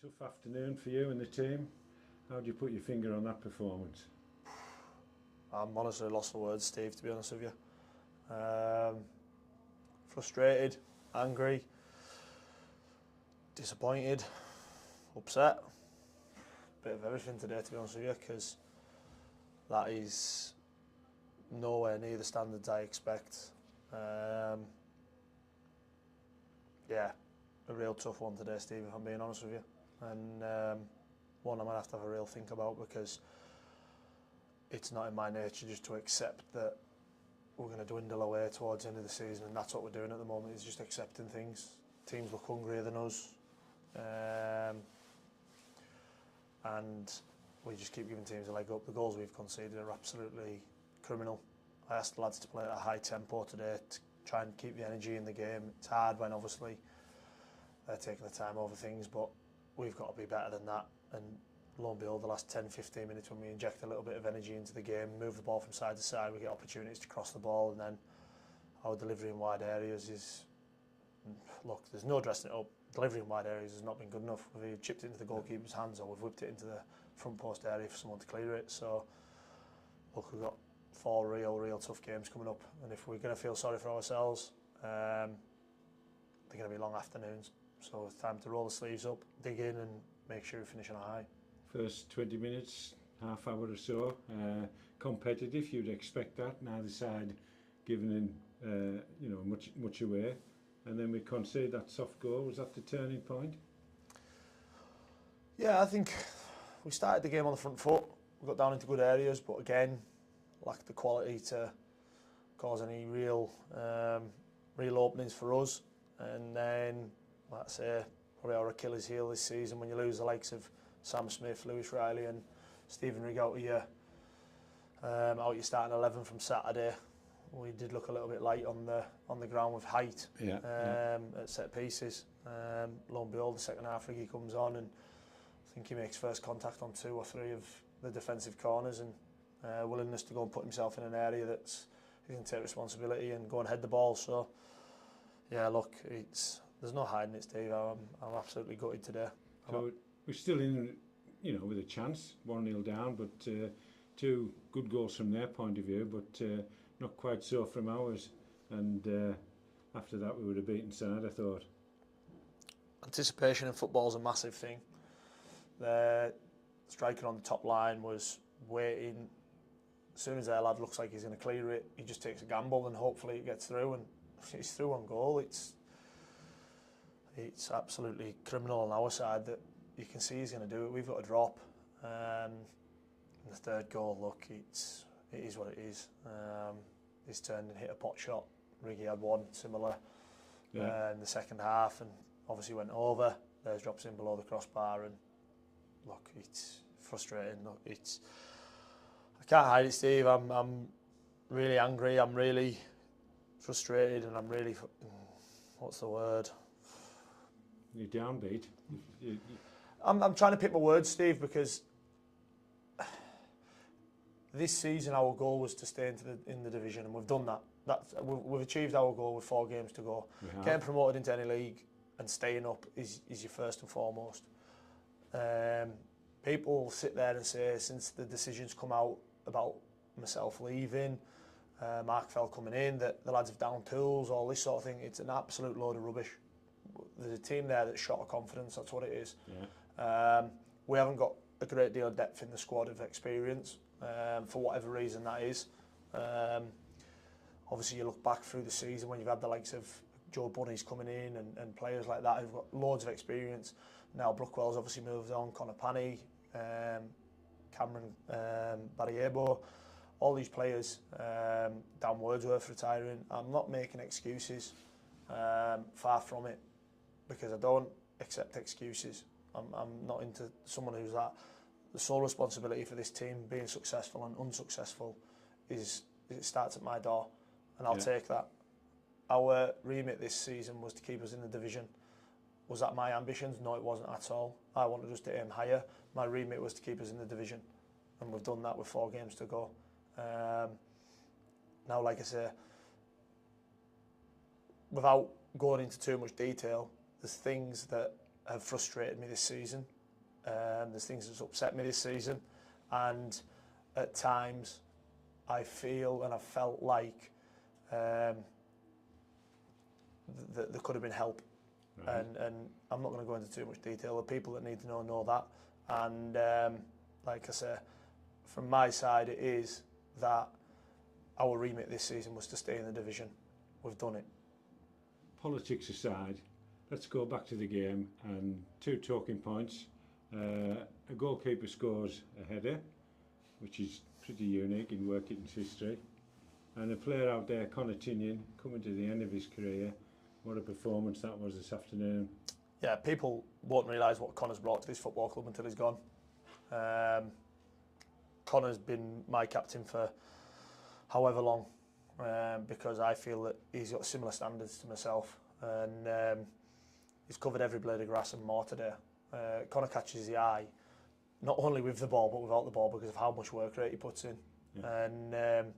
Tough afternoon for you and the team. How do you put your finger on that performance? I'm honestly lost for words, Steve, to be honest with you. Frustrated, angry, disappointed, upset. Bit of everything today, to be honest with you, because that is nowhere near the standards I expect. Yeah, a real tough one today, Steve, if I'm being honest with you. And one I'm going to have a real think about, because it's not in my nature just to accept that we're going to dwindle away towards the end of the season, and that's what we're doing at the moment, is just accepting things. Teams look hungrier than us, and we just keep giving teams a leg up. The goals we've conceded are absolutely criminal. I asked the lads to play at a high tempo today to try and keep the energy in the game. It's hard when obviously they're taking the time over things, but we've got to be better than that. And lo and behold, the last 10-15 minutes, when we inject a little bit of energy into the game, move the ball from side to side, we get opportunities to cross the ball, and then our delivery in wide areas is, look, there's no dressing it up. Delivery in wide areas has not been good enough. We've chipped it into the goalkeeper's hands, or we've whipped it into the front post area for someone to clear it. So, look, we've got 4 real tough games coming up, and if we're going to feel sorry for ourselves, they're going to be long afternoons. So it's time to roll the sleeves up, dig in, and make sure we finish on a high. First 20 minutes, half hour or so, competitive. You'd expect that. Now the side giving in, much away, and then we concede that soft goal. Was that the turning point? Yeah, I think we started the game on the front foot. We got down into good areas, but again, lacked the quality to cause any real openings for us. And then, like I say, probably our Achilles heel this season, when you lose the likes of Sam Smith, Lewis Riley and Stephen Rigg out of your starting 11 from Saturday. We did look a little bit light on the ground with height at set pieces. Lo and behold, the second half, Riggy comes on, and I think he makes first contact on 2 or 3 of the defensive corners, and willingness to go and put himself in an area that's he can take responsibility and go and head the ball. So yeah, look, there's no hiding it, Steve. I'm absolutely gutted today. So we're still in, with a chance, 1-0 down, but 2 good goals from their point of view, but not quite so from ours. And after that, we would have beaten side, I thought. Anticipation in football is a massive thing. The striker on the top line was waiting. As soon as their lad looks like he's going to clear it, he just takes a gamble and hopefully it gets through. And if it's through on goal, it's absolutely criminal on our side that you can see he's going to do it. We've got a drop. The third goal, look, it is what it is. He's turned and hit a pot shot. Riggy had one similar in the second half, and obviously went over. There's drops in below the crossbar, and look, it's frustrating. Look, I can't hide it, Steve. I'm really angry. I'm really frustrated, and I'm really, what's the word? You're downbeat. I'm trying to pick my words, Steve, because this season our goal was to stay in the division, and we've done that. We've achieved our goal with 4 games to go. Getting promoted into any league and staying up is your first and foremost. People sit there and say, since the decisions come out about myself leaving, Mark Fell coming in, that the lads have down tools, all this sort of thing. It's an absolute load of rubbish. There's a team there that's shot of confidence. That's what it is. We haven't got a great deal of depth in the squad of experience, for whatever reason that is. Obviously, you look back through the season when you've had the likes of Joe Bunny's coming in and players like that who've got loads of experience. Now Brookwell's obviously moved on, Connor Panny, Cameron Barriebo, all these players, Dan Wordsworth retiring. I'm not making excuses, far from it, because I don't accept excuses. I'm not into someone who's that. The sole responsibility for this team being successful and unsuccessful it starts at my door, and I'll take that. Our remit this season was to keep us in the division. Was that my ambitions? No, it wasn't at all. I wanted us to aim higher. My remit was to keep us in the division, and we've done that with 4 games to go. Now, like I say, without going into too much detail, there's things that have frustrated me this season. There's things that's upset me this season, and at times I feel and I felt like there could have been help. Right. And I'm not going to go into too much detail. The people that need to know that. And like I say, from my side, it is that our remit this season was to stay in the division. We've done it. Politics aside, let's go back to the game, and 2 talking points. A goalkeeper scores a header, which is pretty unique in Workington's history. And a player out there, Connor Tinian, coming to the end of his career. What a performance that was this afternoon. Yeah, people won't realise what Connor's brought to this football club until he's gone. Connor's been my captain for however long, because I feel that he's got similar standards to myself, and he's covered every blade of grass and more today. Connor catches the eye, not only with the ball but without the ball, because of how much work rate he puts in. Yeah. And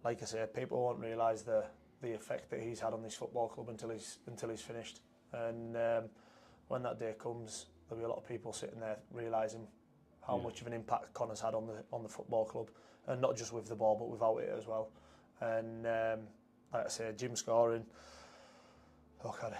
like I say, people won't realise the effect that he's had on this football club until he's finished. And when that day comes, there'll be a lot of people sitting there realising how much of an impact Connor's had on the football club, and not just with the ball but without it as well. And like I say, Jim scoring, oh God,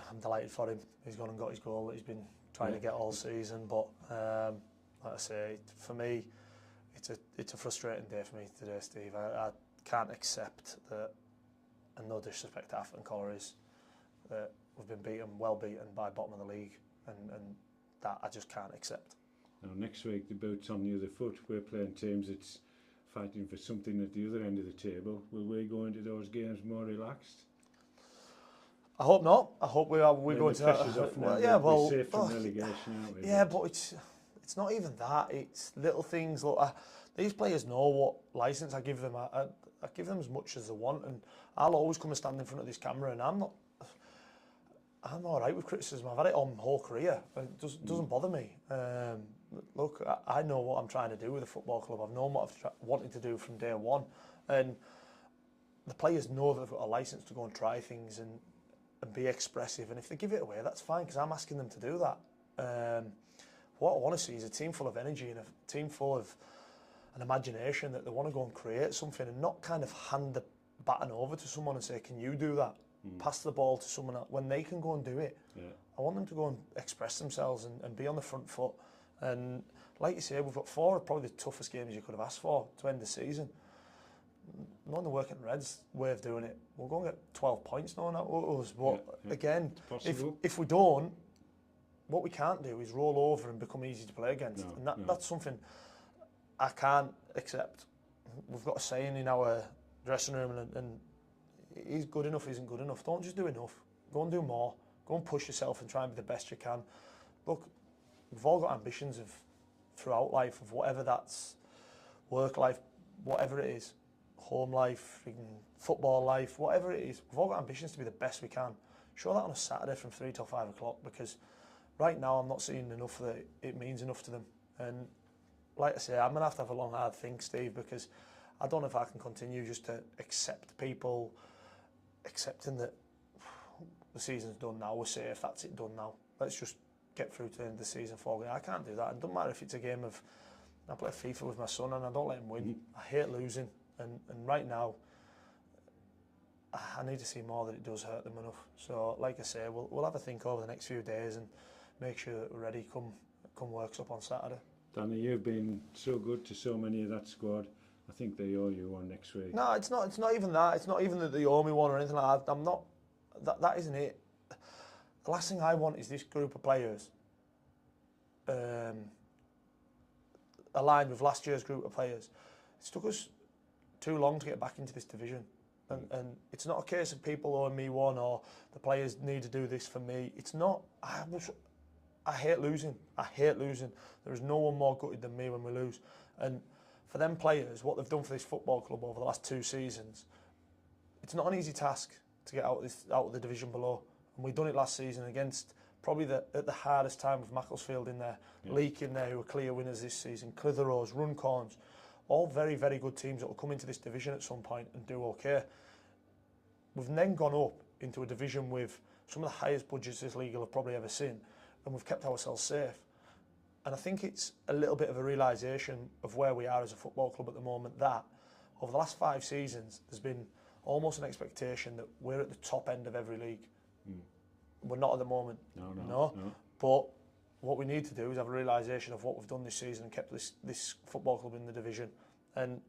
I'm delighted for him. He's gone and got his goal that he's been trying to get all season. But like I say, for me, it's a frustrating day for me today, Steve. I can't accept that, and no disrespect to Atherton Collieries, that we've been well beaten by bottom of the league, and that I just can't accept. Now next week the boot's on the other foot. We're playing teams that's fighting for something at the other end of the table. Will we go into those games more relaxed? I hope not. I hope we go into that. Off now. We're safe from relegation, aren't we? Yeah, but it's not even that. It's little things. Look, these players know what licence I give them. I give them as much as they want, and I'll always come and stand in front of this camera, and I'm all right with criticism. I've had it on my whole career. It doesn't bother me. Look, I know what I'm trying to do with the football club. I've known what I've wanted to do from day one, and the players know they've got a licence to go and try things and be expressive. And if they give it away, that's fine, because I'm asking them to do that. What I want to see is a team full of energy and a team full of an imagination, that they want to go and create something, and not kind of hand the baton over to someone and say, can you do that? Pass the ball to someone else, when they can go and do it. Yeah. I want them to go and express themselves and be on the front foot. And like you say, we've got 4 of probably the toughest games you could have asked for to end the season. Knowing the Workington Reds way of doing it, we'll go and get 12 points knowing that us. But again, if we don't, what we can't do is roll over and become easy to play against. And that's something I can't accept. We've got a saying in our dressing room, and he's good enough isn't good enough. Don't just do enough. Go and do more. Go and push yourself and try and be the best you can. Look, we've all got ambitions throughout life, of whatever that's, work life, whatever it is, home life, football life, whatever it is. We've all got ambitions to be the best we can. Show that on a Saturday from 3 till 5 o'clock, because right now I'm not seeing enough that it means enough to them. And like I say, I'm going to have a long, hard think, Steve, because I don't know if I can continue just to accept people accepting that the season's done now, we're safe, that's it, done now. Let's just get through to the end of the season. I can't do that. It doesn't matter if it's a game of, I play FIFA with my son and I don't let him win. I hate losing, and right now I need to see more that it does hurt them enough. So like I say, we'll have a think over the next few days and make sure that we're ready come works up on Saturday. Danny, you've been so good to so many of that squad. I think they owe you one next week. No, it's not even that. It's not even that they owe me one or anything like that. I'm not. That isn't it. The last thing I want is this group of players aligned with last year's group of players. It's took us too long to get back into this division, and it's not a case of people owing me one or the players need to do this for me. It's not. I hate losing. I hate losing. There is no one more gutted than me when we lose. And for them players, what they've done for this football club over the last 2 seasons, it's not an easy task to get out of the division below. And we've done it last season against probably at the hardest time with Macclesfield in there, Leek in there, who were clear winners this season, Clitheroes, Runcorns, all very, very good teams that will come into this division at some point and do okay. We've then gone up into a division with some of the highest budgets this league will have probably ever seen, and we've kept ourselves safe. And I think it's a little bit of a realisation of where we are as a football club at the moment, that over the last 5 seasons there's been almost an expectation that we're at the top end of every league. We're not at the moment. No. But what we need to do is have a realisation of what we've done this season and kept this football club in the division. And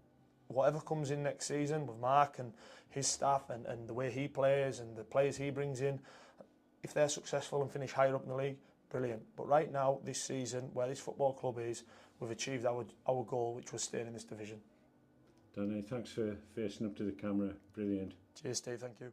whatever comes in next season with Mark and his staff and the way he plays and the players he brings in, if they're successful and finish higher up in the league, brilliant. But right now, this season, where this football club is, we've achieved our goal, which was staying in this division. Danny, thanks for facing up to the camera. Brilliant. Cheers, Steve. Thank you.